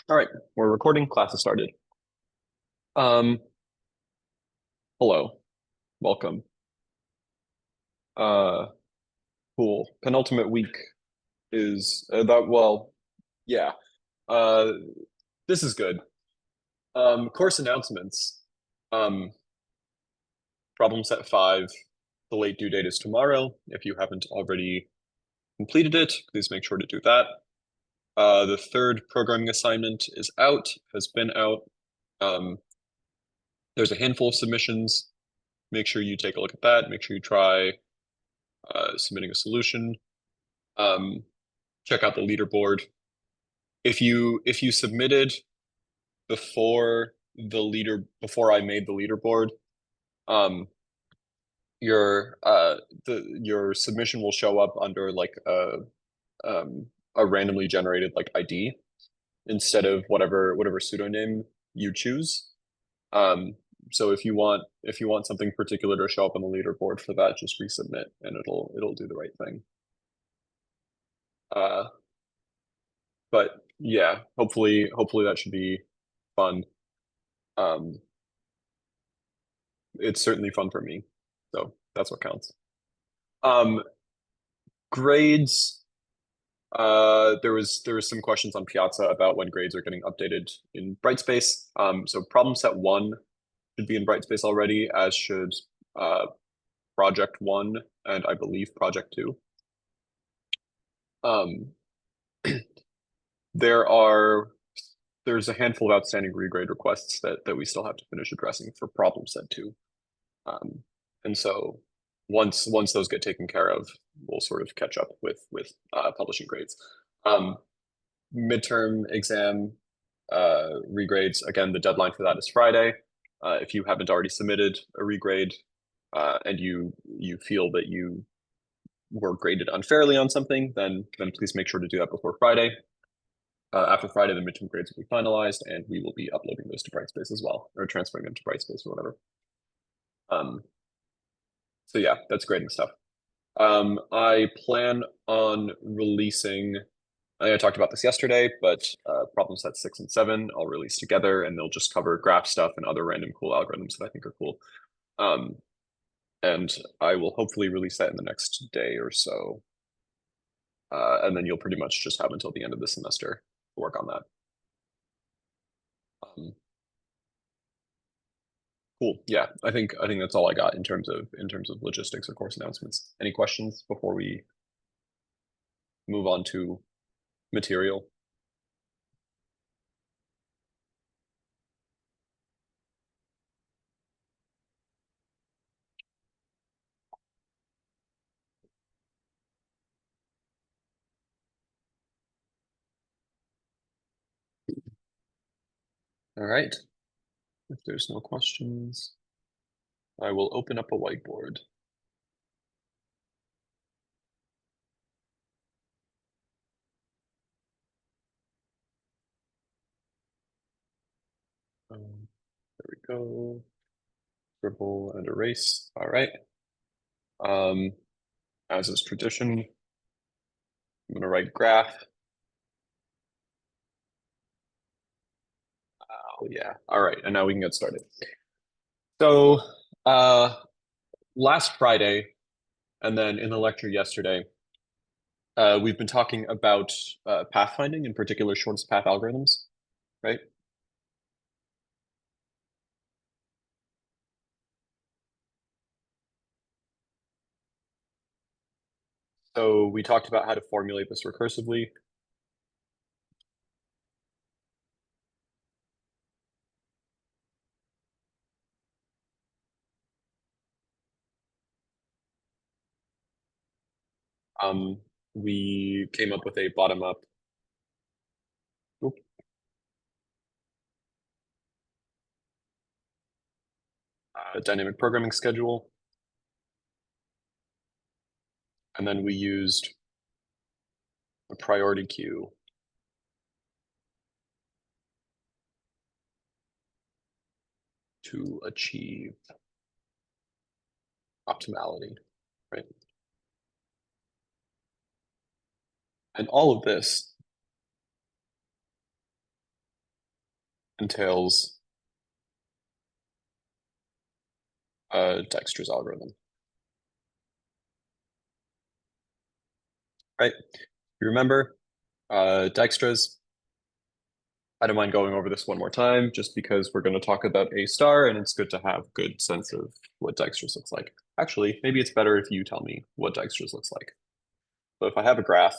All right, we're recording. Class has started. Um, Hello, welcome. Uh, cool. Penultimate week is that. Well, yeah. Uh, this is good. Course announcements. Um, Problem set 5. The late due date is tomorrow. If you haven't already completed it, please make sure to do that. The third programming assignment is out. Has been out. Um, there's a handful of submissions. Make sure you take a look at that. Make sure you try submitting a solution. Um, Check out the leaderboard. If you submitted before I made the leaderboard, um, your submission will show up under like a randomly generated like ID instead of whatever pseudonym you choose. Um, so if you want something particular to show up on the leaderboard for that, just resubmit and it'll do the right thing. Uh, but yeah, hopefully that should be fun. Um, it's certainly fun for me, so that's what counts. Um, Grades. There was some questions on Piazza about when grades are getting updated in Brightspace. So problem set 1 should be in Brightspace already, as should uh, project 1 and I believe project 2. Um, there are there's a handful of outstanding regrade requests that we still have to finish addressing for problem set 2. And so once those get taken care of, we'll sort of catch up with publishing grades. Midterm exam regrades, again, the deadline for that is Friday. If you haven't already submitted a regrade and you feel that you were graded unfairly on something, then please make sure to do that before Friday. After Friday, the midterm grades will be finalized, and we will be uploading those to Brightspace as well, or transferring them to Brightspace or whatever. So yeah, that's grading stuff. I plan on releasing, I talked about this yesterday, but problem sets 6 and 7 I'll release together, and they'll just cover graph stuff and other random cool algorithms that I think are cool. And I will hopefully release that in the next day or so. And then you'll pretty much just have until the end of the semester to work on that. Cool. Yeah, I think that's all I got in terms of logistics or course announcements. Any questions before we move on to material? All right. If there's no questions, I will open up a whiteboard. There we go. Scribble and erase. All right. As is tradition, I'm going to write graph. Oh, yeah. All right. And now we can get started. So, last Friday, and then in the lecture yesterday, we've been talking about pathfinding, in particular shortest path algorithms, right? So we talked about how to formulate this recursively. We came up with a bottom-up dynamic programming schedule. And then we used a priority queue to achieve optimality, right? And all of this entails Dijkstra's algorithm. Right? You remember Dijkstra's. I don't mind going over this one more time just because we're going to talk about A star and it's good to have good sense of what Dijkstra's looks like. Actually, maybe it's better if you tell me what Dijkstra's looks like. So if I have a graph,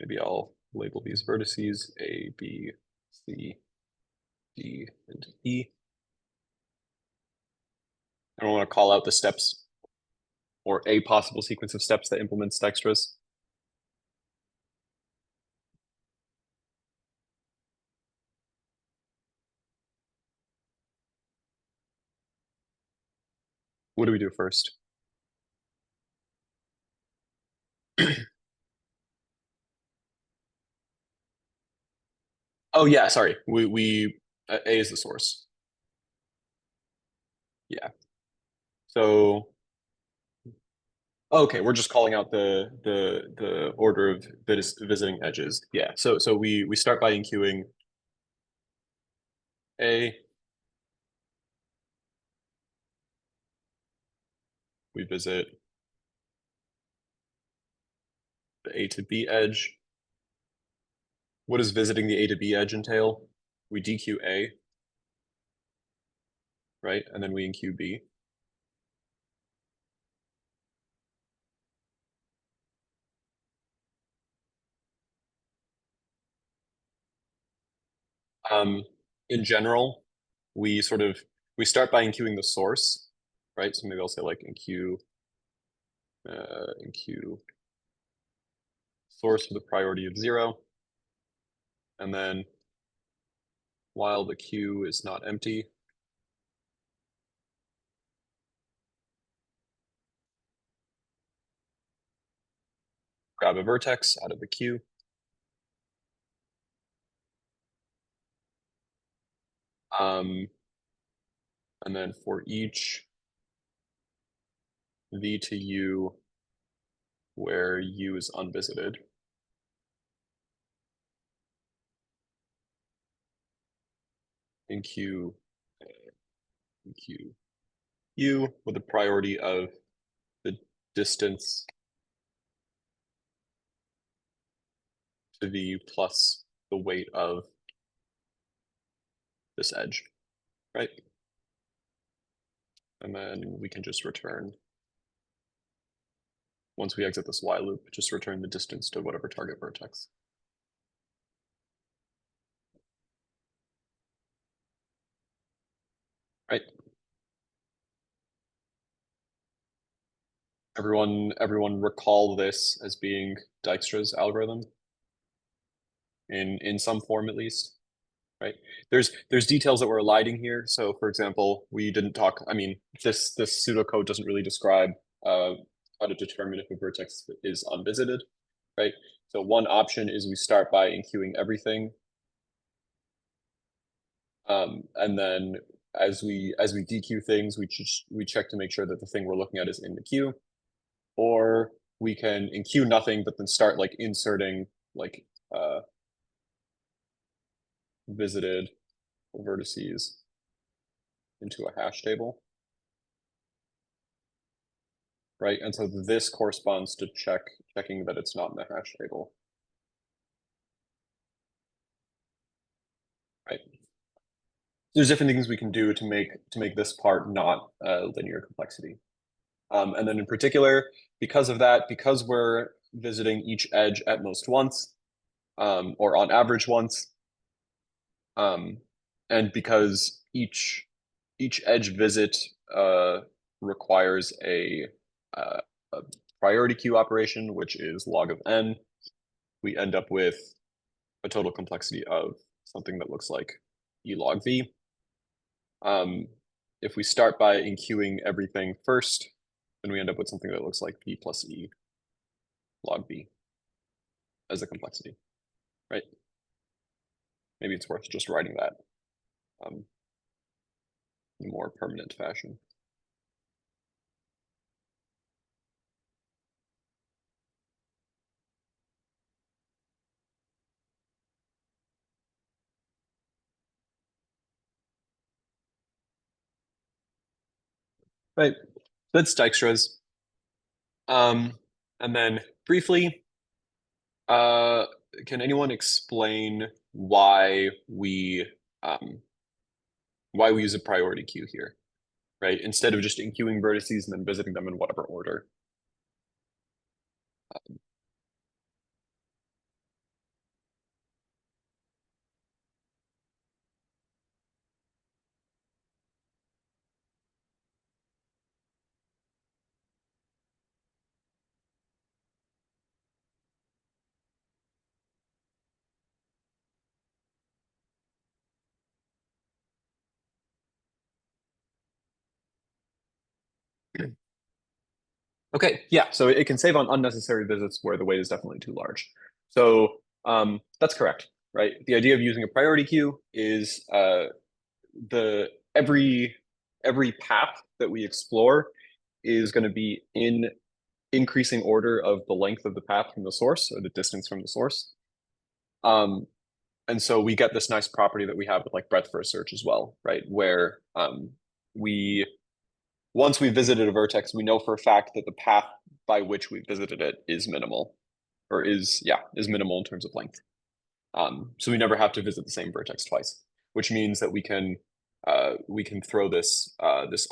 maybe I'll label these vertices A, B, C, D, and E. I don't want to call out the steps or a possible sequence of steps that implements Dijkstra's. What do we do first? Oh yeah, sorry. We A is the source. Yeah. So okay, we're just calling out the order of visiting edges. Yeah. So we start by enqueuing A. We visit the A to B edge. What does visiting the A to B edge entail? We dequeue A, right? And then we enqueue B. In general, we start by enqueuing the source, right? So maybe I'll say like enqueue source with a priority of 0. And then while the queue is not empty, grab a vertex out of the queue. And then for each V to U where U is unvisited, enqueue U with a priority of the distance to V plus the weight of this edge, right? And then we can just return, once we exit this while loop, just return the distance to whatever target vertex. Right? Everyone recall this as being Dijkstra's algorithm in some form at least, right? There's details that we're eliding here. So for example, we didn't talk, I mean, this pseudocode doesn't really describe how to determine if a vertex is unvisited, right? So one option is we start by enqueuing everything. And then as we dequeue things, we check to make sure that the thing we're looking at is in the queue. Or we can enqueue nothing, but then start like inserting like visited vertices into a hash table, right? And so this corresponds to checking that it's not in the hash table, right? There's different things we can do to make this part not linear complexity. And then in particular, because of that, because we're visiting each edge at most once, or on average once, and because each edge visit requires a priority queue operation, which is log of n, we end up with a total complexity of something that looks like E log V. If we start by enqueuing everything first, then we end up with something that looks like V plus E log V as a complexity, right? Maybe it's worth just writing that in a more permanent fashion. right? That's Dijkstra's. And then briefly, uh, can anyone explain um, why we use a priority queue here, right? Instead of just enqueuing vertices and then visiting them in whatever order. Okay, yeah, so it can save on unnecessary visits where the wait is definitely too large. So that's correct, right? The idea of using a priority queue is the every path that we explore is going to be in increasing order of the length of the path from the source or the distance from the source. And so we get this nice property that we have with like breadth first search as well, right? Where we once we visited a vertex, we know for a fact that the path by which we visited it is minimal, or is minimal in terms of length. So we never have to visit the same vertex twice, which means that we can throw this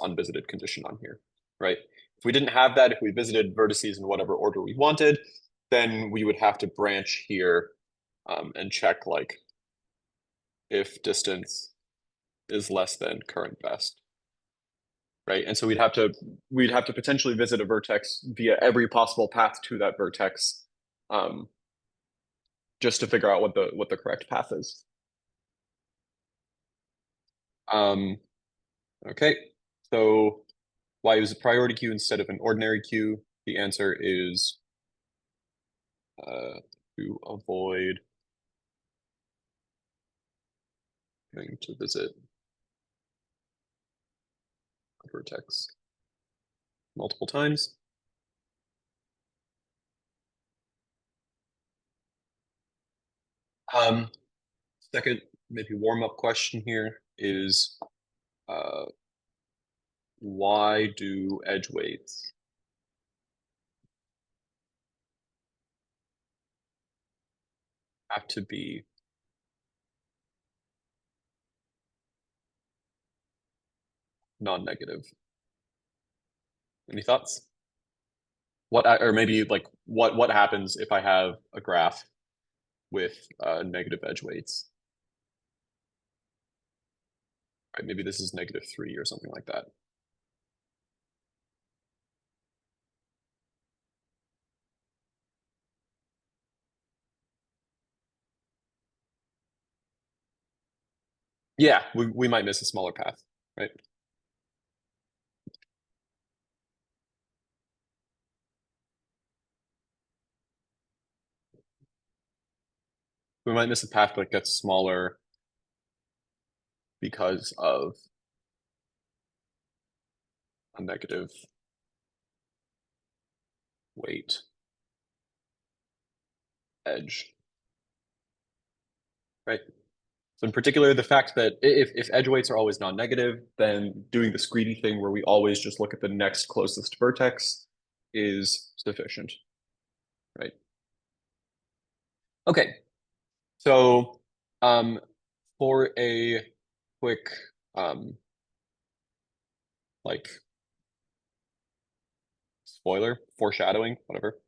unvisited condition on here, right? If we didn't have that, if we visited vertices in whatever order we wanted, then we would have to branch here and check like if distance is less than current best, right? And so we'd have to potentially visit a vertex via every possible path to that vertex, um, just to figure out what the correct path is. Um, okay, so why use a priority queue instead of an ordinary queue? The answer is to avoid having to visit a vertex multiple times. Um, Second, maybe warm-up question here is uh, why do edge weights have to be non-negative? Any thoughts? Or maybe like what happens if I have a graph with negative edge weights? Right, maybe this is -3 or something like that. Yeah, we might miss a smaller path, right? We might miss a path that gets smaller because of a negative weight edge, right? So in particular, the fact that if edge weights are always non-negative, then doing this greedy thing where we always just look at the next closest vertex is sufficient, right? Okay, so for a quick like spoiler, foreshadowing, whatever.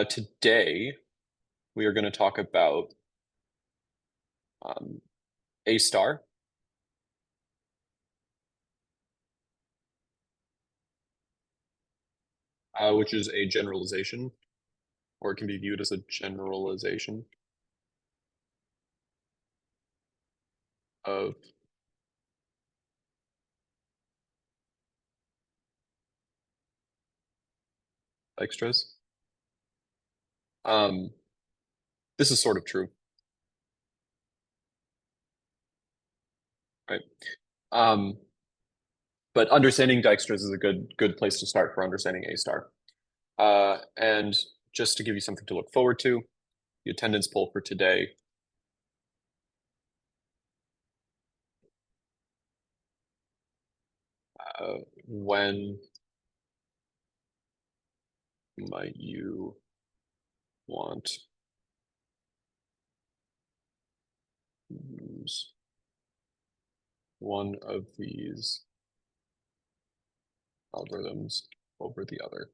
Today we are going to talk about A star, which is a generalization, or it can be viewed as a generalization of extras. Um, this is sort of true, right? Um, but understanding Dijkstra's is a good place to start for understanding A star. And just to give you something to look forward to, the attendance poll for today when might you want to use one of these algorithms over the other?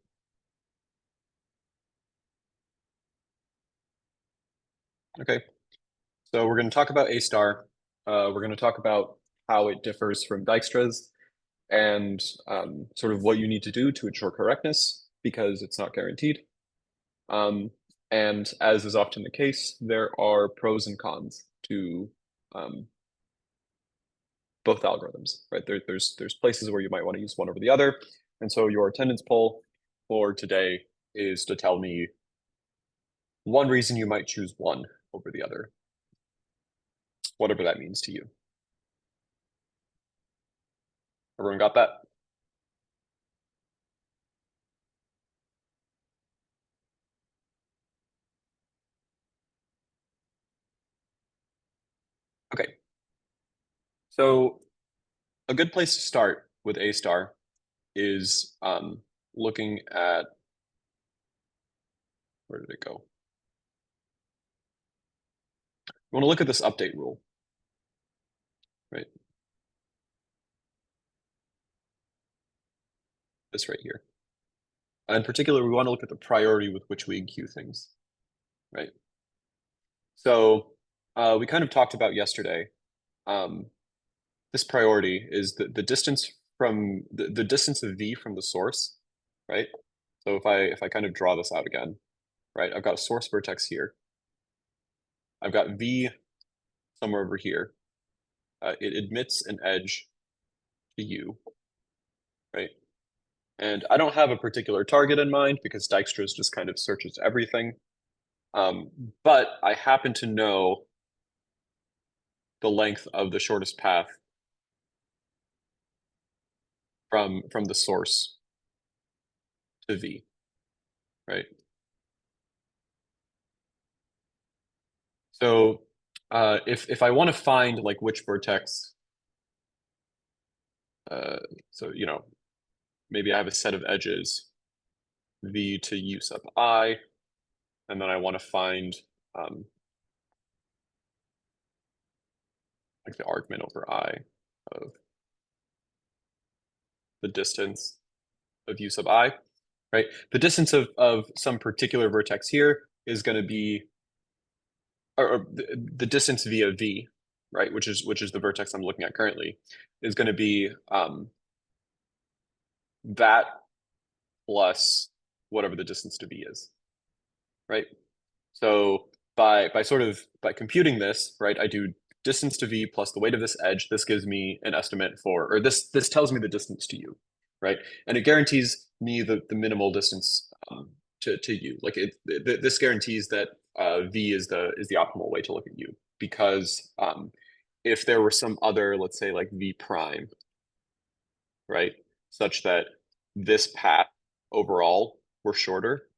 Okay, so we're going to talk about A star. We're going to talk about how it differs from Dijkstra's and sort of what you need to do to ensure correctness because it's not guaranteed. And as is often the case, there are pros and cons to both algorithms, right? There's places where you might want to use one over the other. And so your attendance poll for today is to tell me one reason you might choose one over the other, whatever that means to you. Everyone got that? Okay. So a good place to start with A star is looking at, where did it go? We want to look at this update rule, right? This right here. In particular, we want to look at the priority with which we enqueue things, right? So we kind of talked about yesterday. This priority is the distance from the distance of V from the source, right? So if I kind of draw this out again, right? I've got a source vertex here. I've got V somewhere over here. It admits an edge to U, right? And I don't have a particular target in mind because Dijkstra's just kind of searches everything. But I happen to know the length of the shortest path from the source to V, right? So if I want to find like which vertex, so maybe I have a set of edges V to U sub I, and then I want to find like the argument over I of the distance of U sub I, right? The distance of some particular vertex here is going to be, or the distance via V, right? Which is the vertex I'm looking at currently, is going to be that plus whatever the distance to V is, right? So by computing this, right, I do distance to V plus the weight of this edge. This gives me an estimate for, or this tells me the distance to U, right? And it guarantees me the minimal distance to U. Like this guarantees that V is the optimal way to look at U because if there were some other, let's say like V prime, right, such that this path overall were shorter,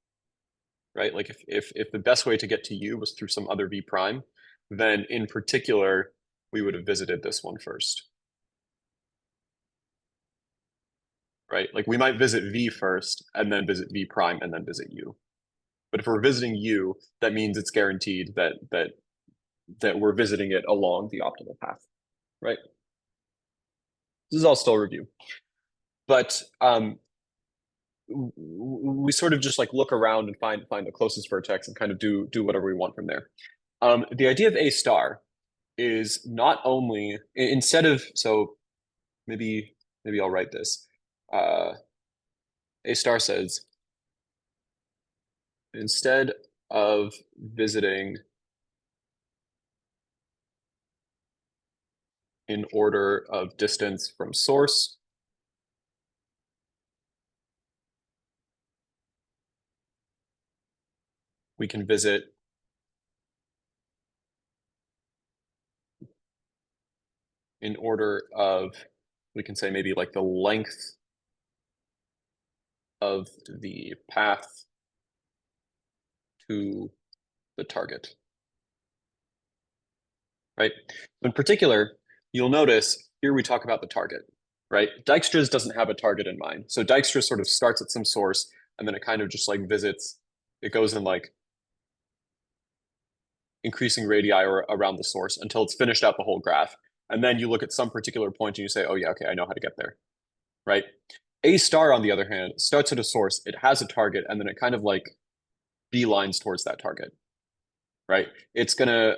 right? Like if the best way to get to U was through some other V prime, then in particular, we would have visited this one first, right? Like we might visit V first and then visit V prime and then visit U. But if we're visiting U, that means it's guaranteed that we're visiting it along the optimal path, right? This is all still review. But we sort of just like look around and find the closest vertex and kind of do whatever we want from there. The idea of A star is not only instead of, so maybe I'll write this. A star says instead of visiting in order of distance from source, we can visit in order of, we can say maybe like the length of the path to the target, right? In particular, you'll notice here we talk about the target, right? Dijkstra's doesn't have a target in mind. So Dijkstra sort of starts at some source and then it kind of just like visits, it goes in like increasing radii or around the source until it's finished out the whole graph. And then you look at some particular point and you say, oh yeah, okay, I know how to get there, right? A star, on the other hand, starts at a source, it has a target, and then it kind of like beelines towards that target, right? It's gonna,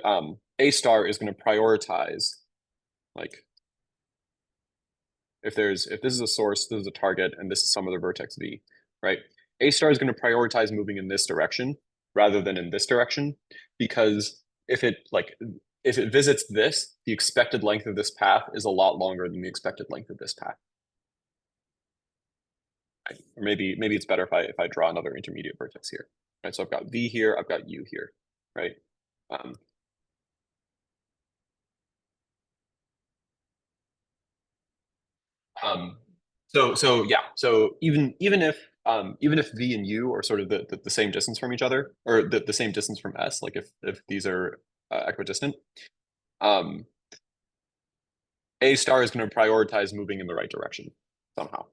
A star is gonna prioritize, like, if this is a source, this is a target, and this is some other vertex V, right? A star is going to prioritize moving in this direction rather than in this direction, because if it visits this, the expected length of this path is a lot longer than the expected length of this path. Right? Or maybe it's better if I draw another intermediate vertex here. Right? So I've got V here, I've got U here, right? Um, Um, so yeah, so even if V and U are sort of the same distance from each other, or the same distance from S, like if these are equidistant, um, A star is going to prioritize moving in the right direction somehow,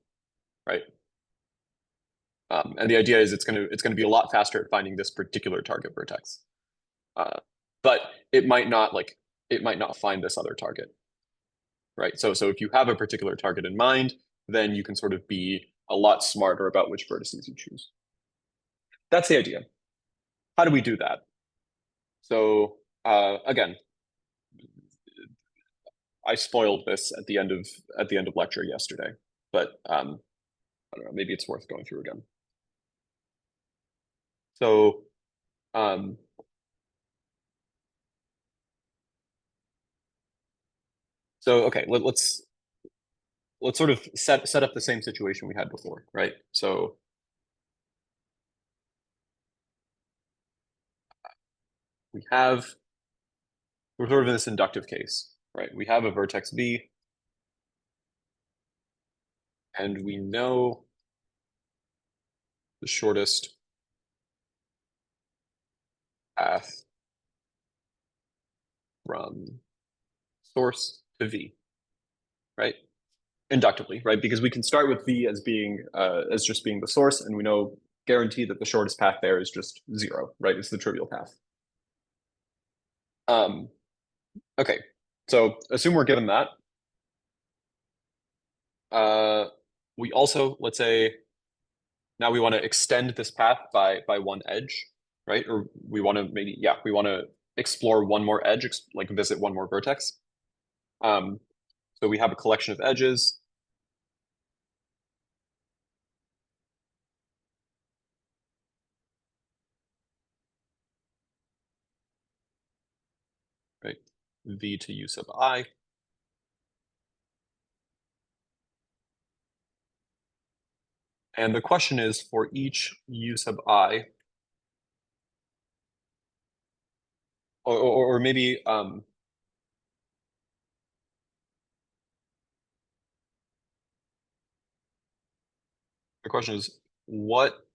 right? And the idea is it's gonna be a lot faster at finding this particular target vertex, uh, but it might not find this other target, right? So if you have a particular target in mind, then you can sort of be a lot smarter about which vertices you choose. That's the idea. How do we do that? So again, I spoiled this at the end of lecture yesterday, but I don't know, maybe it's worth going through again. So um, okay, let's sort of set up the same situation we had before, right? So we're sort of in this inductive case, right? We have a vertex V, and we know the shortest path from source to V, right? Inductively, right? Because we can start with V as being as just being the source, and we know guaranteed that the shortest path there is just zero, right? It's the trivial path. Um, okay, so assume we're given that. Uh, we also, let's say, now we want to extend this path by one edge, right? Or we want to maybe, yeah, we want to explore one more edge, like visit one more vertex. Um, so we have a collection of edges. Right? V to U sub I. And the question is for each U sub I, or maybe the question is, what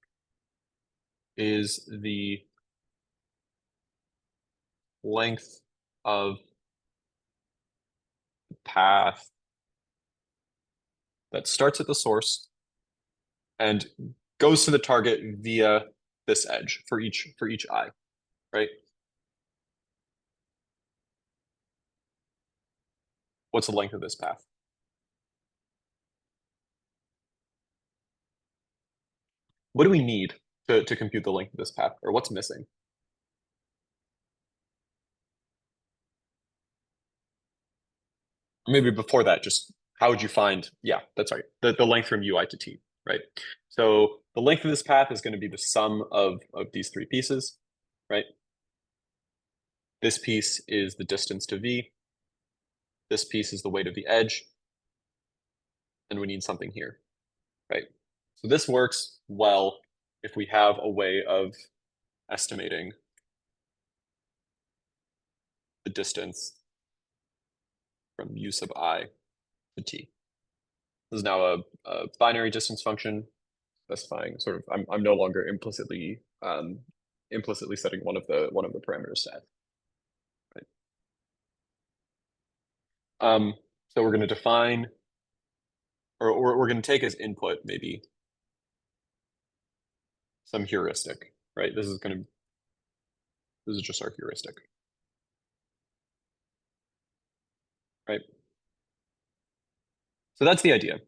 is the length of the path that starts at the source and goes to the target via this edge for each I, right? What's the length of this path? What do we need to compute the length of this path, or what's missing? Maybe before that, just how would you find, yeah, that's right, the length from UI to T, right? So the length of this path is going to be the sum of these three pieces, right? This piece is the distance to V. This piece is the weight of the edge. And we need something here, right? So this works well if we have a way of estimating the distance from U sub I to T. This is now a binary distance function specifying sort of, I'm no longer implicitly setting one of the parameters set. Right? So we're going to define or we're going to take as input maybe some heuristic, right? This is just our heuristic, right? So that's the idea.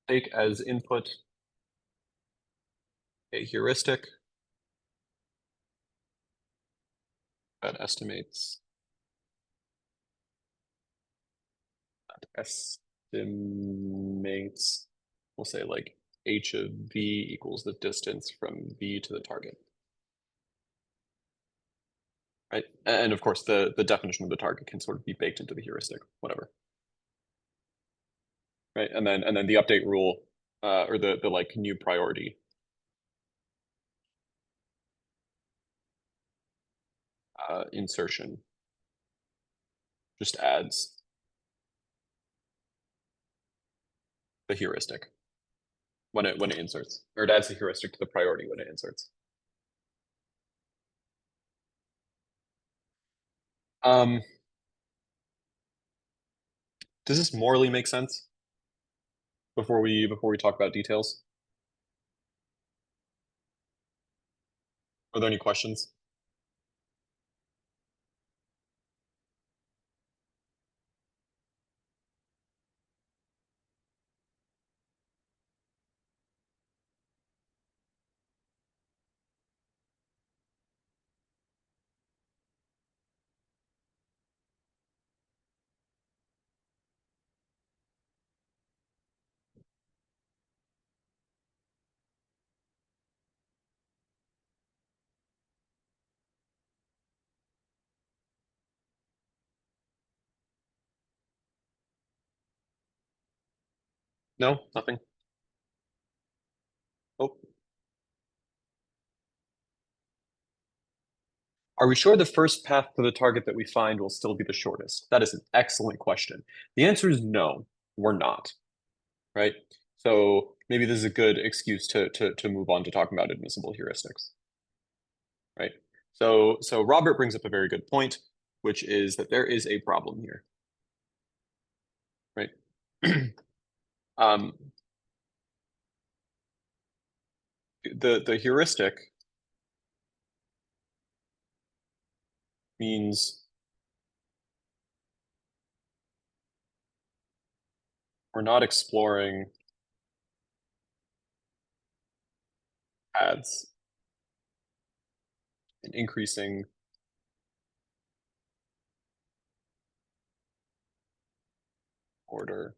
Take as input a heuristic that estimates we'll say like h of v equals the distance from v to the target, right? And of course, the definition of the target can sort of be baked into the heuristic, whatever, right? And then the update rule, or the like new priority insertion just adds the heuristic when it inserts, or it adds the heuristic to the priority when it inserts. Does this morally make sense before we talk about details? Are there any questions? No, nothing. Oh, are we sure the first path to the target that we find will still be the shortest? That is an excellent question. The answer is no, we're not, right? So maybe this is a good excuse to move on to talking about admissible heuristics, right? So Robert brings up a very good point, which is that there is a problem here, right? um, the heuristic means we're not exploring paths in increasing order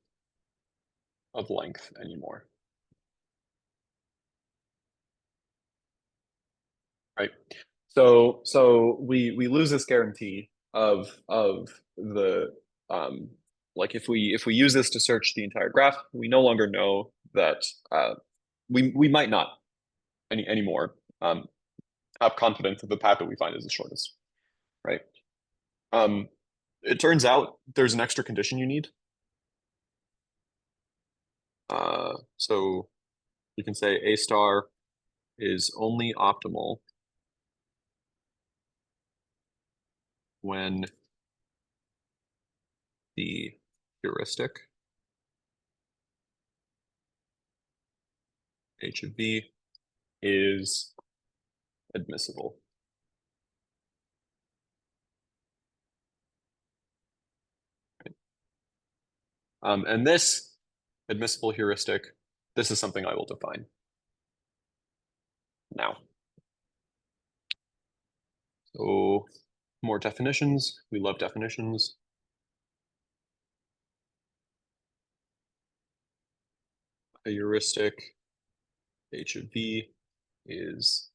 of length anymore, right? So we lose this guarantee of the like if we use this to search the entire graph, we no longer know that we might not anymore have confidence that the path that we find is the shortest, right? It turns out there's an extra condition you need. So you can say A star is only optimal when the heuristic h of v is admissible. And this admissible heuristic, this is something I will define now. So more definitions. We love definitions. A heuristic h of v is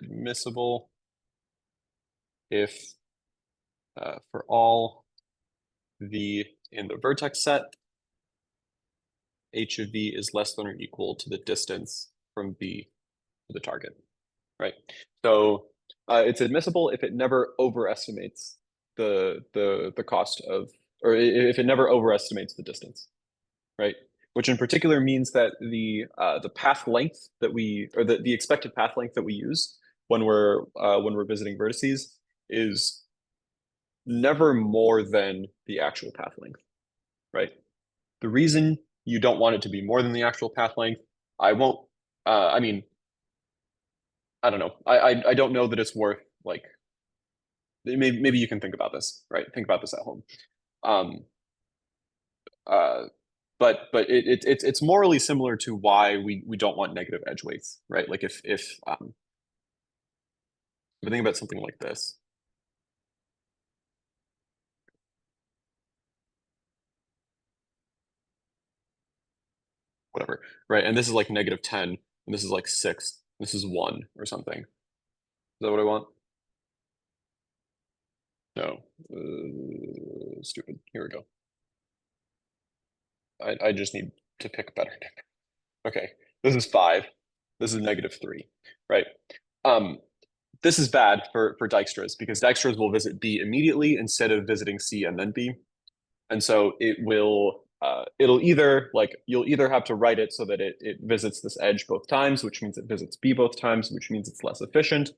admissible if for all v in the vertex set, h of v is less than or equal to the distance from v to the target, right? So it's admissible if it never overestimates the cost of, or if it never overestimates the distance, right? Which in particular means that the path length that we, or the expected path length that we use when we're visiting vertices is never more than the actual path length, right? The reason you don't want it to be more than the actual path length, I won't. I mean, I don't know. I don't know that it's worth like maybe you can think about this, right? Think about this at home. Um, uh, but it's morally similar to why we don't want negative edge weights, right? Like if we think about something like this, whatever, right? And this is like -10, and this is like 6, this is 1 or something. Is that what I want? No. Stupid. Here we go. I just need to pick a better number. Okay, this is 5. This is -3, right? Um, this is bad for Dijkstra's because Dijkstra's will visit B immediately instead of visiting C and then B. And so it'll either like you'll either have to write it so that it visits this edge both times, which means it visits B both times, which means it's less efficient,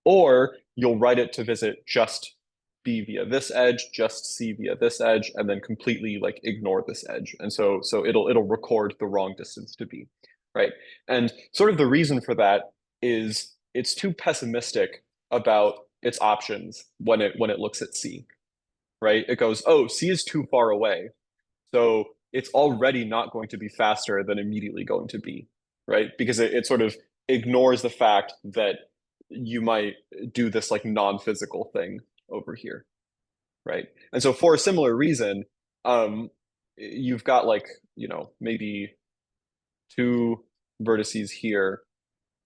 or you'll write it to visit just B via this edge, just C via this edge, and then completely like ignore this edge. And so it'll record the wrong distance to B, right? And sort of the reason for that is it's too pessimistic about its options when it looks at C, right? It goes, oh, C is too far away. So it's already not going to be faster than immediately going to B, right? Because it sort of ignores the fact that you might do this like non-physical thing over here, right? And so for a similar reason, you've got like, maybe two vertices here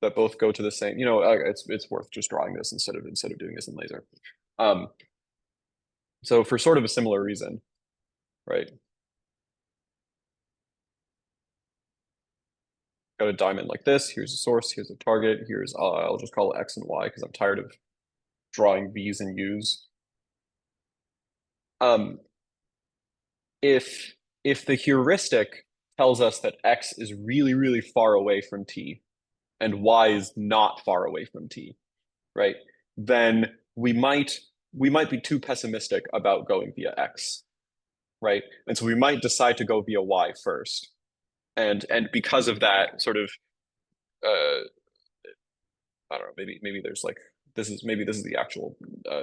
that both go to the same, it's worth just drawing this instead of doing this in laser. So for sort of a similar reason, right? Got a diamond like this. Here's a source. Here's a target. I'll just call it X and Y because I'm tired of drawing V's and U's. Um, if the heuristic tells us that X is really, really far away from T and Y is not far away from T, right? Then we might be too pessimistic about going via X, right? And so we might decide to go via Y first. And because of that, sort of I don't know, maybe there's like this is the actual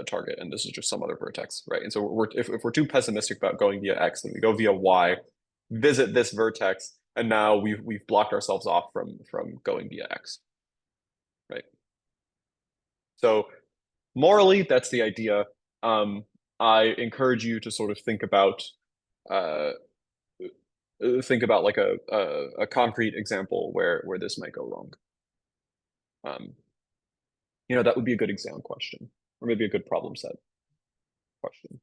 target and this is just some other vertex, right? And so if we're too pessimistic about going via X, then we go via Y, visit this vertex, and now we've blocked ourselves off from going via X, right? So morally, that's the idea. I encourage you to sort of uh, think about like a concrete example where this might go wrong. Um, that would be a good exam question, or maybe a good problem set question.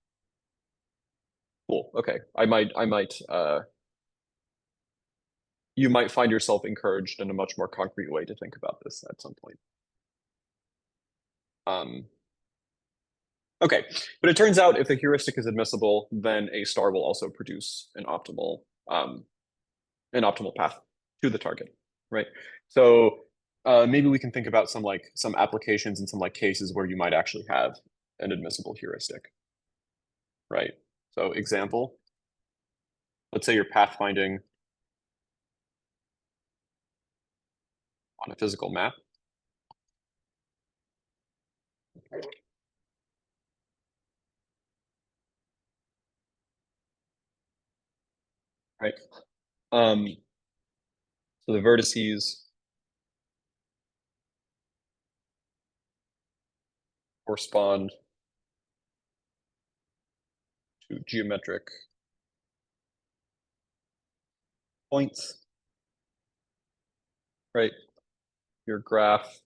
Cool. Okay. You might find yourself encouraged in a much more concrete way to think about this at some point. Okay, but it turns out if the heuristic is admissible, then a star will also produce an optimal path to the target, right? So maybe we can think about some applications and some like cases where you might actually have an admissible heuristic, right? So example, let's say you're pathfinding on a physical map. Right. So the vertices correspond to geometric points, right? Your graph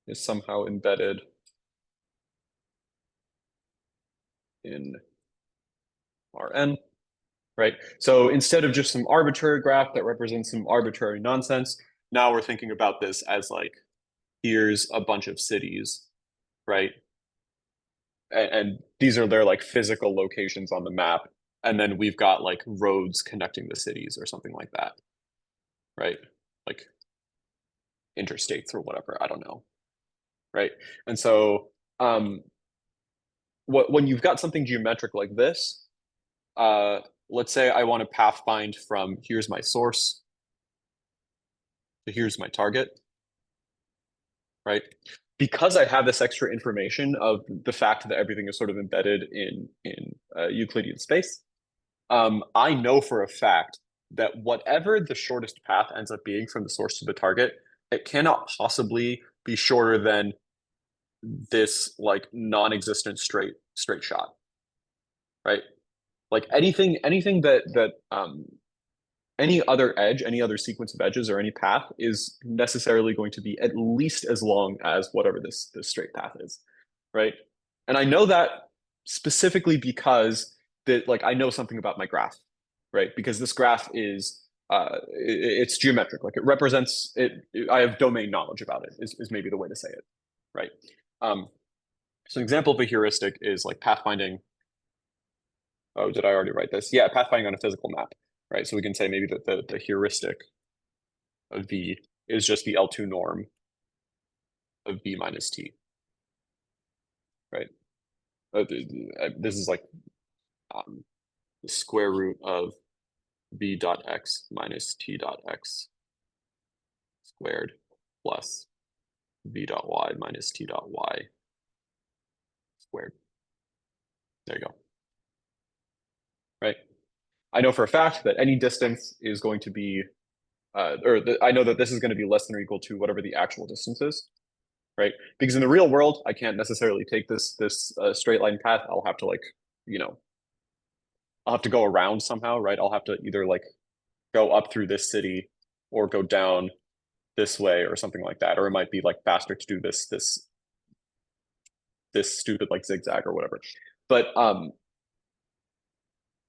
is somehow embedded in Rn, right? So instead of just some arbitrary graph that represents some arbitrary nonsense, now we're thinking about this as like, here's a bunch of cities, right? And these are their like physical locations on the map. And then we've got like roads connecting the cities or something like that, right? Like interstates or whatever, I don't know. right? And so when you've got something geometric like this, uh, let's say I want to path find from here's my source to here's my target, right? Because I have this extra information of the fact that everything is sort of embedded in Euclidean space, I know for a fact that whatever the shortest path ends up being from the source to the target, it cannot possibly be shorter than this like non-existent straight shot, right? Like anything that any other edge, any other sequence of edges or any path is necessarily going to be at least as long as whatever this straight path is, right? And I know that specifically because that like I know something about my graph, right? Because this graph is it's geometric, like it represents it. I have domain knowledge about it. Is maybe the way to say it, right? Um, so an example of a heuristic is like pathfinding. Oh, did I already write this? Yeah, pathfinding on a physical map, right? So we can say maybe that the heuristic of V is just the L2 norm of V minus T, right? This is like the square root of V dot X minus T dot X squared plus V dot Y minus T dot Y squared. There you go, right? I know for a fact that any distance is going to be, I know that this is going to be less than or equal to whatever the actual distance is, right? Because in the real world, I can't necessarily take this straight line path. I'll have to like, you know, I'll have to go around somehow, right? I'll have to either like go up through this city or go down this way or something like that. Or it might be like faster to do this stupid like zigzag or whatever. But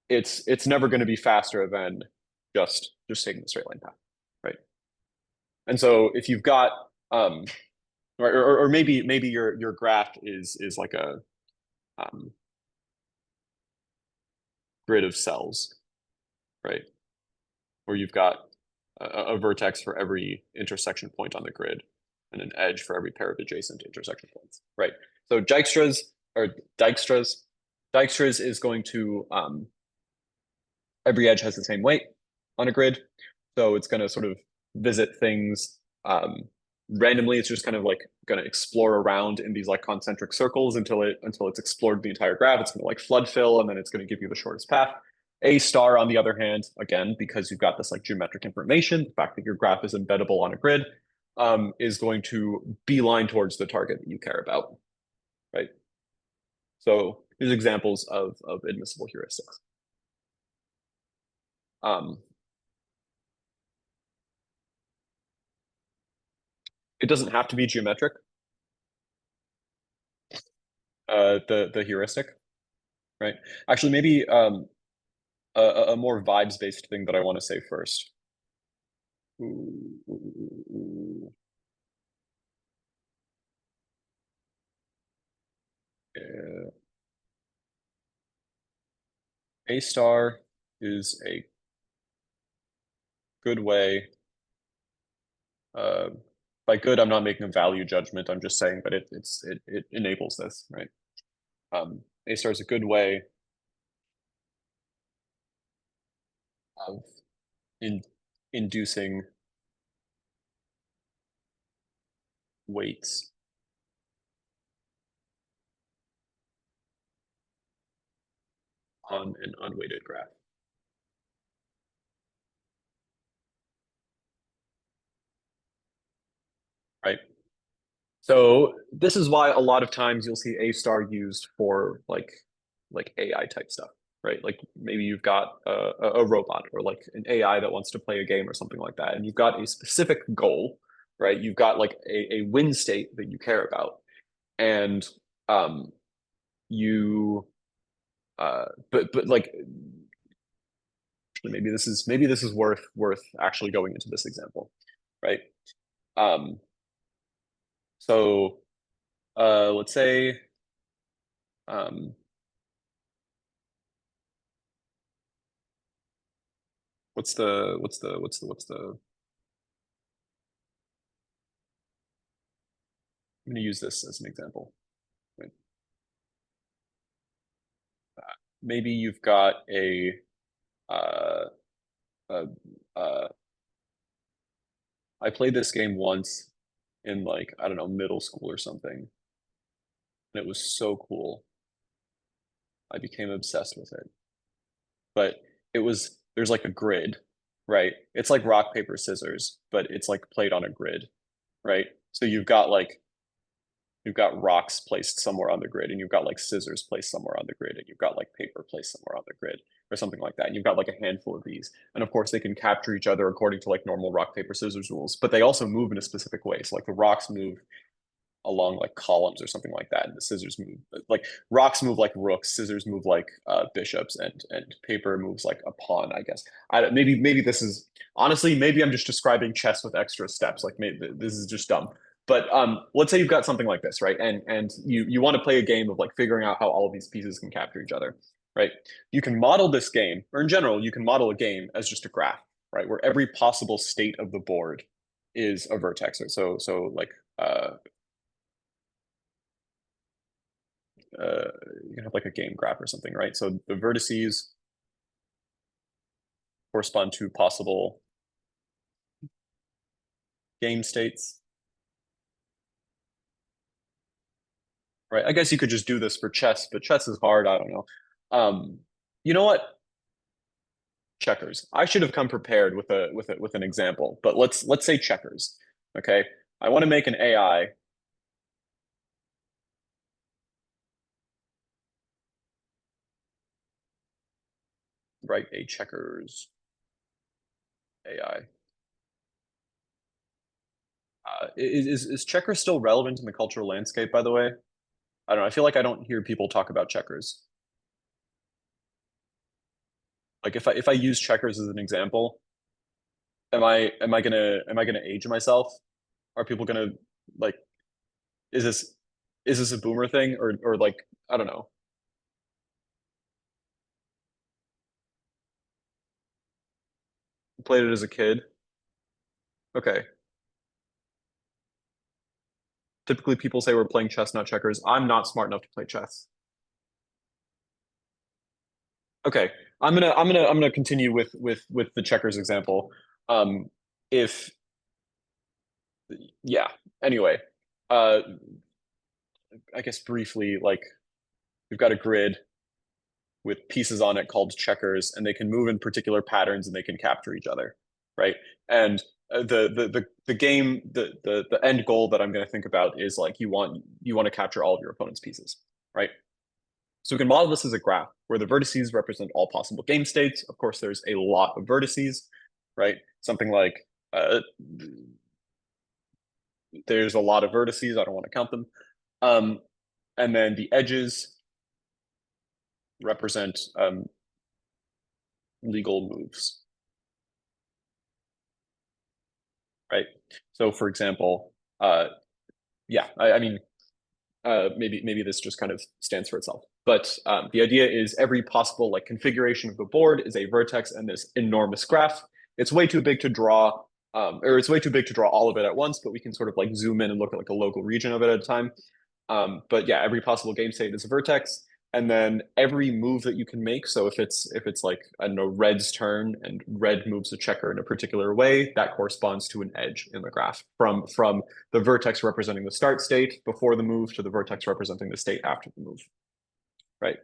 it's never going to be faster than just taking the straight line path, right? And so if you've got or maybe your graph is like a um, grid of cells, right? Where you've got a vertex for every intersection point on the grid and an edge for every pair of adjacent intersection points, right? So Dijkstra's is going to every edge has the same weight on a grid, so it's going to sort of visit things randomly. It's just kind of like going to explore around in these like concentric circles until it's explored the entire graph. It's going to like flood fill, and then it's going to give you the shortest path. A star, on the other hand, again, because you've got this like geometric information, the fact that your graph is embeddable on a grid, is going to beeline towards the target that you care about, right? So here's examples of admissible heuristics. Um, it doesn't have to be geometric, the heuristic, right? Actually, maybe a more vibes-based thing that I want to say first. Ooh, ooh, ooh. Uh, A star is a good way. Uh, by good, I'm not making a value judgment. I'm just saying that it enables this, right? A star is a good way of in inducing weights on an unweighted graph, right? So this is why a lot of times you'll see A star used for like AI type stuff, right? Like maybe you've got a robot or like an AI that wants to play a game or something like that, and you've got a specific goal, right? You've got like a win state that you care about, and um, you but like maybe this is worth actually going into this example, right? Um, so let's say um, what's the I'm going to use this as an example. Right? Maybe you've got uh, a I played this game once in like, I don't know, middle school or something. And it was so cool. I became obsessed with it. But there's like a grid, right? It's like rock, paper, scissors, but it's like played on a grid, right? So you've got rocks placed somewhere on the grid, and you've got like scissors placed somewhere on the grid, and you've got like paper placed somewhere on the grid, or something like that. And you've got like a handful of these. And of course, they can capture each other according to like normal rock, paper, scissors rules, but they also move in a specific way. So like the rocks move along like columns or something like that, and the scissors move like rocks move like rooks, scissors move like bishops, and paper moves like a pawn, I guess. Maybe this is honestly, maybe I'm just describing chess with extra steps. Like maybe this is just dumb. But let's say you've got something like this, right? And you want to play a game of like figuring out how all of these pieces can capture each other, right? You can model this game, or in general, you can model a game as just a graph, right? Where every possible state of the board is a vertex. Or so like you can have like a game graph or something, right? So the vertices correspond to possible game states, right? I guess you could just do this for chess, but chess is hard. I don't know. Um, you know what? Checkers. I should have come prepared with an example, but let's say checkers. Okay. I want to make an AI. Write a checkers AI. Is checkers still relevant in the cultural landscape, by the way? I don't know. I feel like I don't hear people talk about checkers. Like if I use checkers as an example, am I gonna age myself? Are people gonna like is this is this a boomer thing or like I don't know. Played it as a kid. Okay. Typically people say we're playing chess, not checkers. I'm not smart enough to play chess. Okay. I'm gonna continue with the checkers example. Um if yeah, anyway. Uh I guess briefly, like we've got a grid with pieces on it called checkers, and they can move in particular patterns and they can capture each other, right? And the game the end goal that I'm going to think about is like you want to capture all of your opponent's pieces, right? So we can model this as a graph where the vertices represent all possible game states. Of course, there's a lot of vertices, right? Something like there's a lot of vertices. I don't want to count them. Um, and then the edges represent legal moves, right? So for example, yeah, I mean, maybe this just kind of stands for itself. But the idea is every possible like configuration of the board is a vertex in this enormous graph. It's way too big to draw, or it's way too big to draw all of it at once, but we can sort of like zoom in and look at like a local region of it at a time. But yeah, every possible game state is a vertex, and then every move that you can make. So if it's like I don't know, red's turn and red moves a checker in a particular way, that corresponds to an edge in the graph from the vertex representing the start state before the move to the vertex representing the state after the move, right?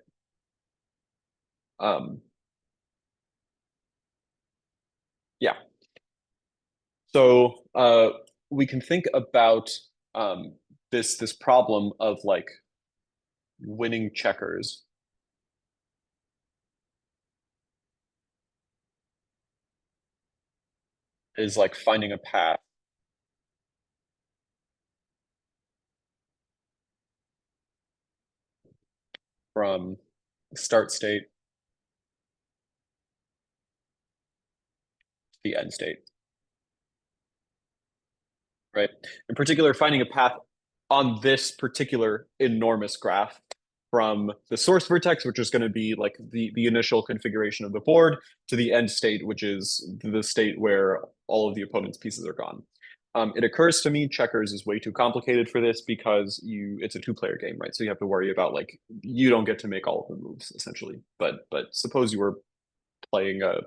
Um, yeah. So we can think about this problem of like winning checkers is like finding a path from start state to the end state, right? In particular, finding a path on this particular enormous graph from the source vertex, which is going to be like the initial configuration of the board, to the end state, which is the state where all of the opponent's pieces are gone. It occurs to me checkers is way too complicated for this because it's a two-player game, right? So you have to worry about like you don't get to make all of the moves essentially. But playing a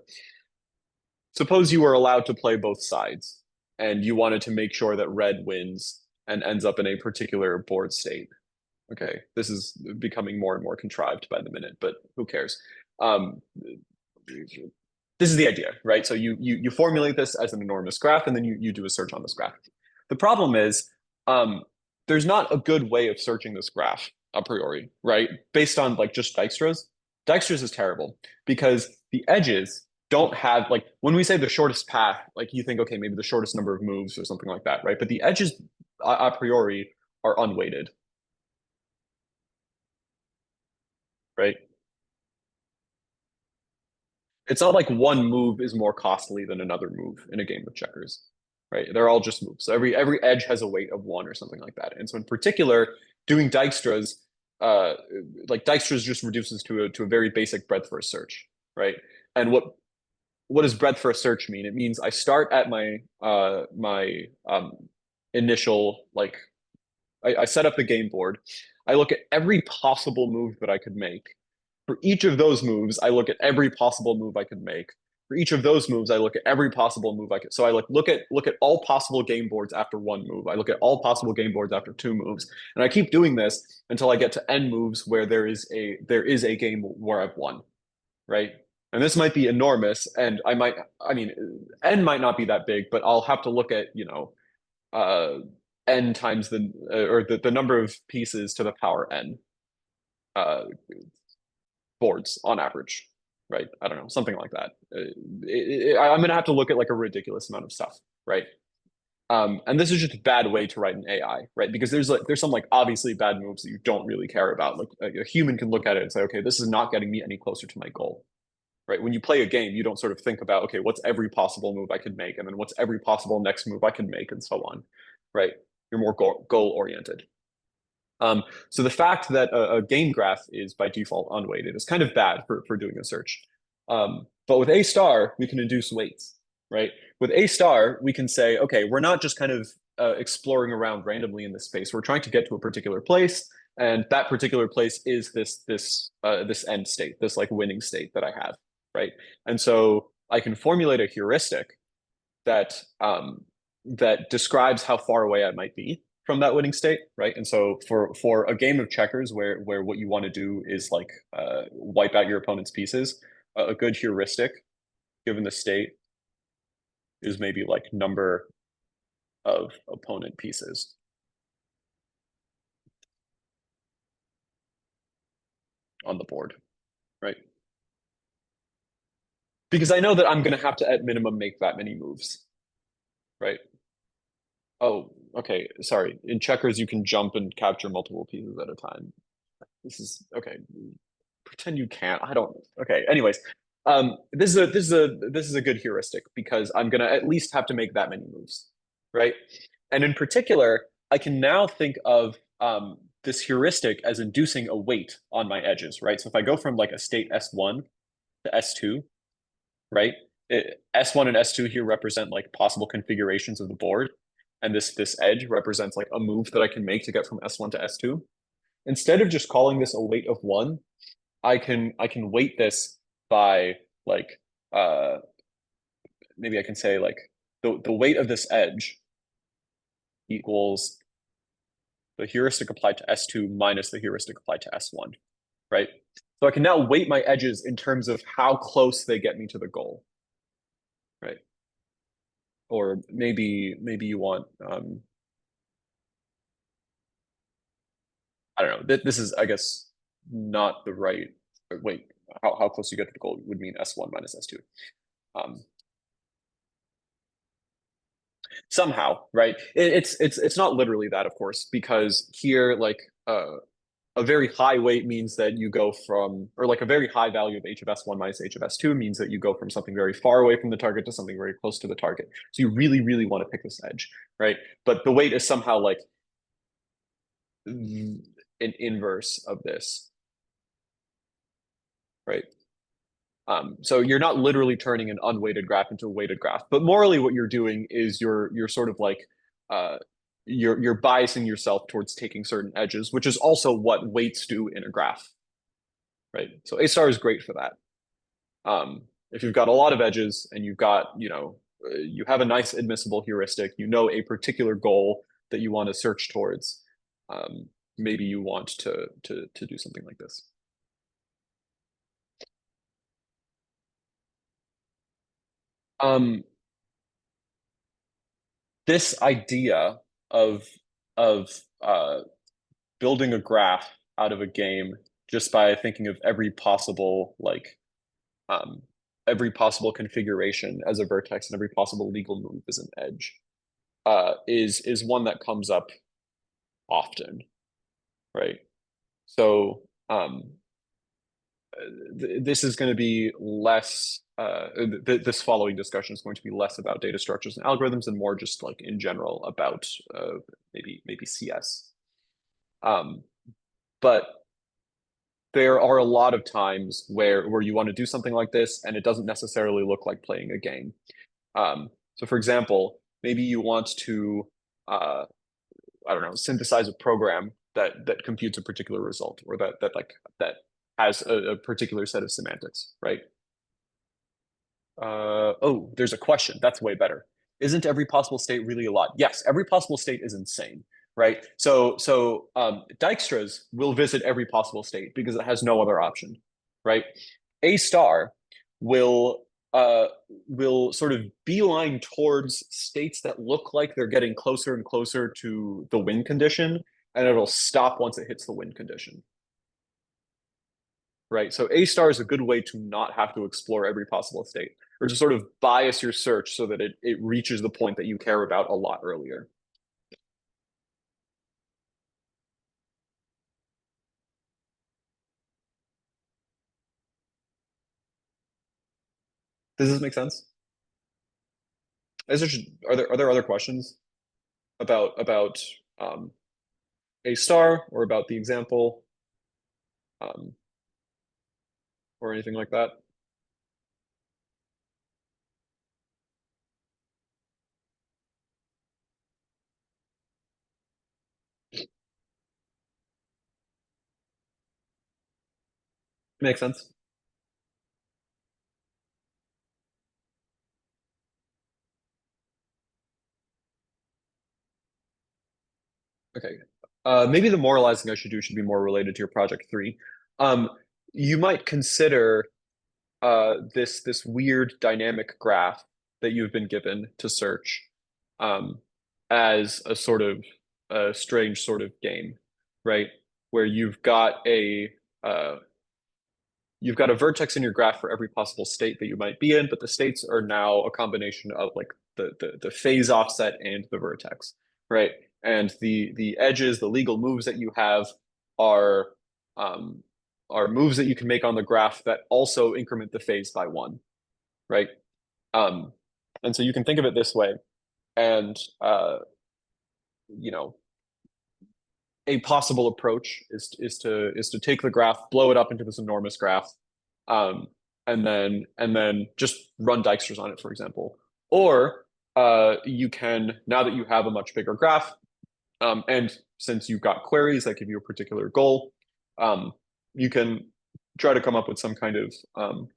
suppose you were allowed to play both sides and you wanted to make sure that red wins and ends up in a particular board state. Okay, this is becoming more and more contrived by the minute, but who cares? Um, this is the idea, right? So you formulate this as an enormous graph, and then you do a search on this graph. The problem is um, there's not a good way of searching this graph a priori, right? Based on like just Dijkstra's. Dijkstra's is terrible because the edges don't have like when we say the shortest path, like you think, okay, maybe the shortest number of moves or something like that, right? But the edges a priori are unweighted, right? It's not like one move is more costly than another move in a game of checkers, right? They're all just moves. So every edge has a weight of one or something like that. And so in particular, doing Dijkstra's, uh, like Dijkstra's just reduces to a very basic breadth first search, right? And what does breadth first search mean? It means I start at my initial like I set up the game board. I look at every possible move that I could make. For each of those moves, I look at every possible move I could make. For each of those moves, I look at every possible move I could. So I like look at all possible game boards after one move. I look at all possible game boards after two moves, and I keep doing this until I get to n moves where there is a game where I've won, right? And this might be enormous, and I mean, n might not be that big, but I'll have to look at uh, n times the number of pieces to the power n uh, boards on average, right? I don't know, something like that. I'm gonna have to look at like a ridiculous amount of stuff, right? And this is just a bad way to write an AI, right? Because there's some like obviously bad moves that you don't really care about. Like a human can look at it and say, okay, this is not getting me any closer to my goal, right? When you play a game, you don't sort of think about, okay, what's every possible move I could make, and then what's every possible next move I could make, and so on, right? You're more goal oriented. So the fact that a game graph is by default unweighted is kind of bad for doing a search. But with A star, we can induce weights, right? With A star, we can say, okay, we're not just kind of exploring around randomly in this space. We're trying to get to a particular place, and that particular place is this end state, this like winning state that I have, right? And so I can formulate a heuristic that describes how far away I might be from that winning state, right? And so for a game of checkers where what you want to do is like wipe out your opponent's pieces, a good heuristic given the state is maybe like number of opponent pieces on the board, right? Because I know that I'm going to have to at minimum make that many moves, right? Oh, okay. Sorry. In checkers, you can jump and capture multiple pieces at a time. This is okay. Pretend you can't. I don't. Okay. Anyways, this is a good heuristic because I'm gonna at least have to make that many moves, right? And in particular, I can now think of this heuristic as inducing a weight on my edges, right? So if I go from like a state S1 to S2, right? S1 and S2 here represent like possible configurations of the board, and this edge represents like a move that I can make to get from S1 to S2. Instead of just calling this a weight of one, I can weight this by like uh maybe I can say like the weight of this edge equals the heuristic applied to S2 minus the heuristic applied to S1, right? So I can now weight my edges in terms of how close they get me to the goal, right? Or maybe you want I don't know. This is I guess not the right wait, how close you get to the goal would mean S1 minus S2. Um, Somehow, right? It's not literally that, of course, because here like a very high weight means that you go from, or like a very high value of h of s1 minus h of s2 means that you go from something very far away from the target to something very close to the target. So you really, really want to pick this edge, right? But the weight is somehow like an inverse of this, right? So you're not literally turning an unweighted graph into a weighted graph, but morally what you're doing is you're sort of like you're biasing yourself towards taking certain edges, which is also what weights do in a graph, right? So A star is great for that. If you've got a lot of edges and you've got, you have a nice admissible heuristic, you know a particular goal that you want to search towards, maybe you want to do something like this. Um, this idea of of building a graph out of a game just by thinking of um, every possible configuration as a vertex and every possible legal move as an edge is one that comes up often, right? So this is going to be less. This following discussion is going to be less about data structures and algorithms and more just like in general about maybe CS. Um, but there are a lot of times where you want to do something like this and it doesn't necessarily look like playing a game. So for example, maybe you want to I don't know, synthesize a program that computes a particular result or that has a particular set of semantics, right? Oh, there's a question. That's way better. Isn't every possible state really a lot? Yes, every possible state is insane, right? So Dijkstra's will visit every possible state because it has no other option, right? A star will will sort of beeline towards states that look like they're getting closer and closer to the win condition, and it'll stop once it hits the win condition, right? So A star is a good way to not have to explore every possible state or to sort of bias your search so that it reaches the point that you care about a lot earlier. Does this make sense? Are there other questions about um, A star or about the example um, or anything like that? Makes sense. Okay. Maybe the moralizing I should do should be more related to your project three. Um, you might consider this weird dynamic graph that you've been given to search um, as a sort of a strange sort of game, right? Where uh, you've got a vertex in your graph for every possible state that you might be in, but the states are now a combination of like the phase offset and the vertex, right? And the edges, the legal moves that you have are um, are moves that you can make on the graph that also increment the phase by one, right? Um, and so you can think of it this way, and you know, a possible approach is to take the graph, blow it up into this enormous graph, um, and then just run Dijkstra's on it, for example. Or you can, now that you have a much bigger graph, and since you've got queries that give you a particular goal, um, you can try to come up with some kind of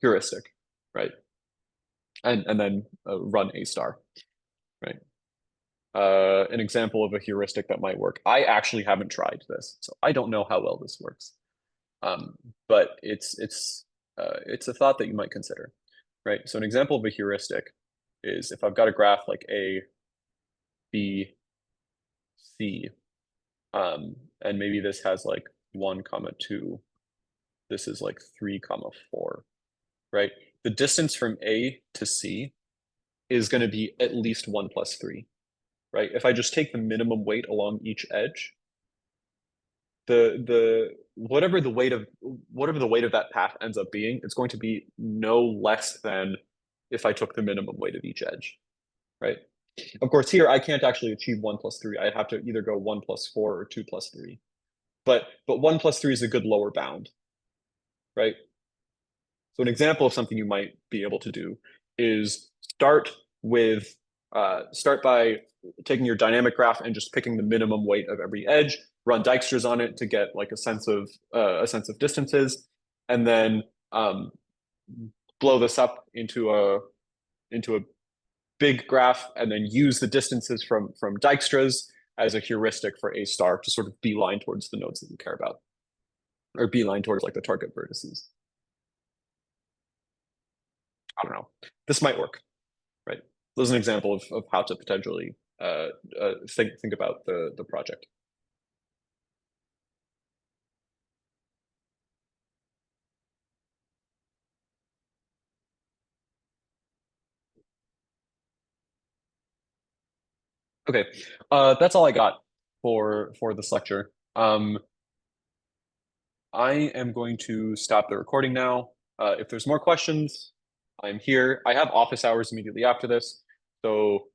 heuristic, right? And then run A star, right? An example of a heuristic that might work. I actually haven't tried this, so I don't know how well this works. Um, but it's a thought that you might consider, right? So an example of a heuristic is if I've got a graph like A, B, C, and maybe this has like 1, 2, this is like 3, 4, right? The distance from A to C is going to be at least 1 plus 3, right? If I just take the minimum weight along each edge, the whatever the weight of that path ends up being, it's going to be no less than if I took the minimum weight of each edge, right? Of course, here I can't actually achieve 1 plus 3. I'd have to either go 1 plus 4 or 2 plus 3. But 1 plus 3 is a good lower bound, right? So an example of something you might be able to do is start with start by taking your dynamic graph and just picking the minimum weight of every edge, run Dijkstra's on it to get like a sense of distances, and then blow this up into a big graph, and then use the distances from Dijkstra's as a heuristic for A star to sort of beeline towards the nodes that you care about, or beeline towards like the target vertices. I don't know. This might work, right? This is an example of how to potentially think about the project. Okay, that's all I got for this lecture. I am going to stop the recording now. If there's more questions, I'm here. I have office hours immediately after this, so